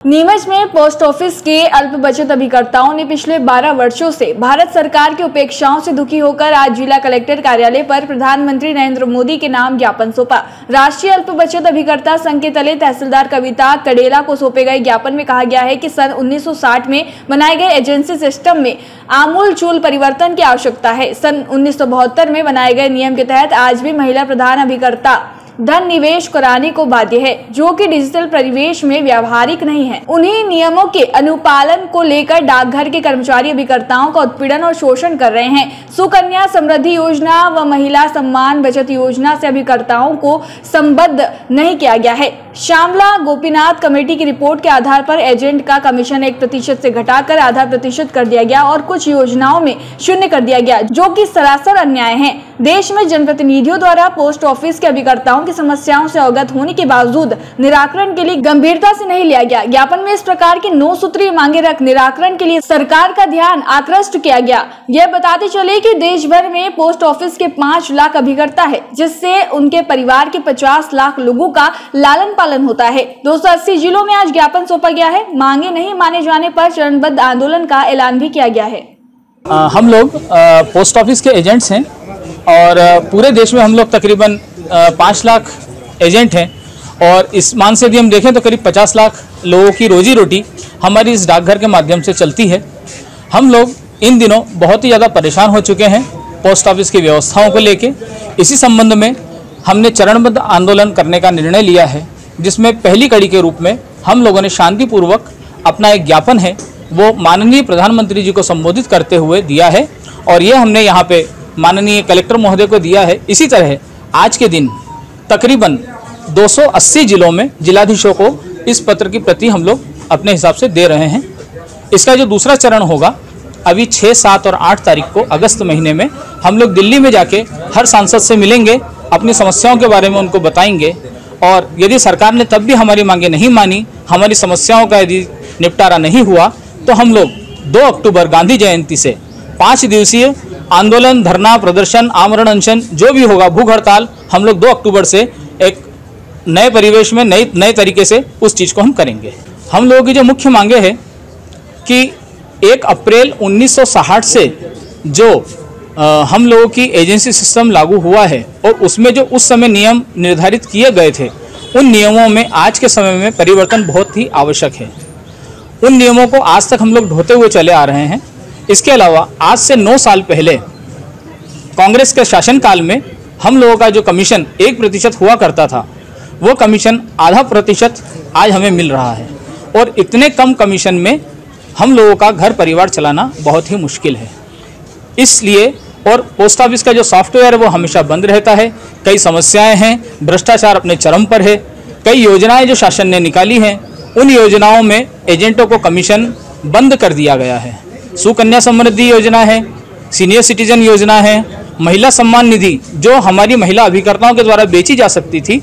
नीमच में post office के अल्प बचत अभिकर्ताओं ने पिछले 12 वर्षों से भारत सरकार की उपेक्षाओं से दुखी होकर आज जिला कलेक्टर कार्यालय पर प्रधानमंत्री नरेंद्र मोदी के नाम ज्ञापन सौंपा। राष्ट्रीय अल्प बचत अभिकर्ता संघ के तले तहसीलदार कविता कडेला को सौंपे गए ज्ञापन में कहा गया है कि सन 1960 में बनाए गए एजेंसी सिस्टम में आमूलचूल परिवर्तन की आवश्यकता है। सन 1972 में बनाए गए नियम के तहत आज भी महिला प्रधान अभिकर्ता धन निवेश कराने को बाध्य है, जो कि डिजिटल परिवेश में व्यावहारिक नहीं है। उन्हीं नियमों के अनुपालन को लेकर डाकघर के कर्मचारी अभिकर्ताओं का उत्पीड़न और शोषण कर रहे हैं। सुकन्या समृद्धि योजना व महिला सम्मान बचत योजना से अभिकर्ताओं को संबद्ध नहीं किया गया है। श्यामला गोपीनाथ कमेटी की रिपोर्ट के आधार पर एजेंट का कमीशन 1% से घटाकर आधा % कर दिया गया और कुछ योजनाओं में शून्य कर दिया गया, जो कि सरासर अन्याय है। देश में जनप्रतिनिधियों द्वारा पोस्ट ऑफिस के अभिकर्ताओं की समस्याओं से अवगत होने के बावजूद निराकरण के लिए गंभीरता से नहीं लिया गया। ज्ञापन में इस प्रकार की 9 सूत्रीय मांगे रख निराकरण के लिए सरकार का ध्यान आकृष्ट किया गया। यह बताते चले कि देश भर में पोस्ट ऑफिस के 5 लाख अभिकर्ता है, जिससे उनके परिवार के 50 लाख लोगों का लालन पालन होता है। 280 जिलों में आज ज्ञापन सौंपा गया है। मांगे नहीं माने जाने पर चरणबद्ध आंदोलन का ऐलान भी किया गया है। हम लोग पोस्ट ऑफिस के एजेंट्स हैं और पूरे देश में हम लोग तकरीबन 5 लाख एजेंट हैं और इस मान से यदि हम देखें तो करीब 50 लाख लोगों की रोजी रोटी हमारी इस डाकघर के माध्यम से चलती है। हम लोग इन दिनों बहुत ही ज़्यादा परेशान हो चुके हैं पोस्ट ऑफिस की व्यवस्थाओं को लेके। इसी संबंध में हमने चरणबद्ध आंदोलन करने का निर्णय लिया है, जिसमें पहली कड़ी के रूप में हम लोगों ने शांतिपूर्वक अपना एक ज्ञापन है वो माननीय प्रधानमंत्री जी को संबोधित करते हुए दिया है और ये हमने यहाँ पे माननीय कलेक्टर महोदय को दिया है। इसी तरह आज के दिन तकरीबन 280 जिलों में जिलाधीशों को इस पत्र की प्रति हम लोग अपने हिसाब से दे रहे हैं। इसका जो दूसरा चरण होगा अभी 6, 7 और 8 तारीख को अगस्त महीने में हम लोग दिल्ली में जाके हर सांसद से मिलेंगे, अपनी समस्याओं के बारे में उनको बताएंगे और यदि सरकार ने तब भी हमारी मांगे नहीं मानी, हमारी समस्याओं का यदि निपटारा नहीं हुआ तो हम लोग 2 अक्टूबर गांधी जयंती से 5 दिवसीय आंदोलन, धरना, प्रदर्शन, आमरण अनशन जो भी होगा, भूख हड़ताल, हम लोग 2 अक्टूबर से एक नए परिवेश में नए तरीके से उस चीज़ को हम करेंगे। हम लोगों की जो मुख्य मांगे है कि 1 अप्रैल 1960 से जो हम लोगों की एजेंसी सिस्टम लागू हुआ है और उसमें जो उस समय नियम निर्धारित किए गए थे, उन नियमों में आज के समय में परिवर्तन बहुत ही आवश्यक है। उन नियमों को आज तक हम लोग ढोते हुए चले आ रहे हैं। इसके अलावा आज से 9 साल पहले कांग्रेस के शासनकाल में हम लोगों का जो कमीशन 1% हुआ करता था, वो कमीशन आधा % आज हमें मिल रहा है और इतने कम कमीशन में हम लोगों का घर परिवार चलाना बहुत ही मुश्किल है। इसलिए और पोस्ट ऑफिस का जो सॉफ्टवेयर है वो हमेशा बंद रहता है। कई समस्याएं हैं, भ्रष्टाचार अपने चरम पर है। कई योजनाएं जो शासन ने निकाली हैं, उन योजनाओं में एजेंटों को कमीशन बंद कर दिया गया है। सुकन्या समृद्धि योजना है, सीनियर सिटीजन योजना है, महिला सम्मान निधि जो हमारी महिला अभिकर्ताओं के द्वारा बेची जा सकती थी,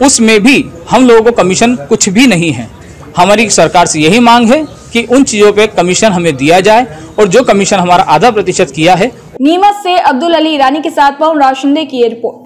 उसमें भी हम लोगों को कमीशन कुछ भी नहीं है। हमारी सरकार से यही मांग है कि उन चीज़ों पे कमीशन हमें दिया जाए और जो कमीशन हमारा आधा % किया है। नीमच से अब्दुल अली ईरानी के साथ पवन राशिंदे की रिपोर्ट।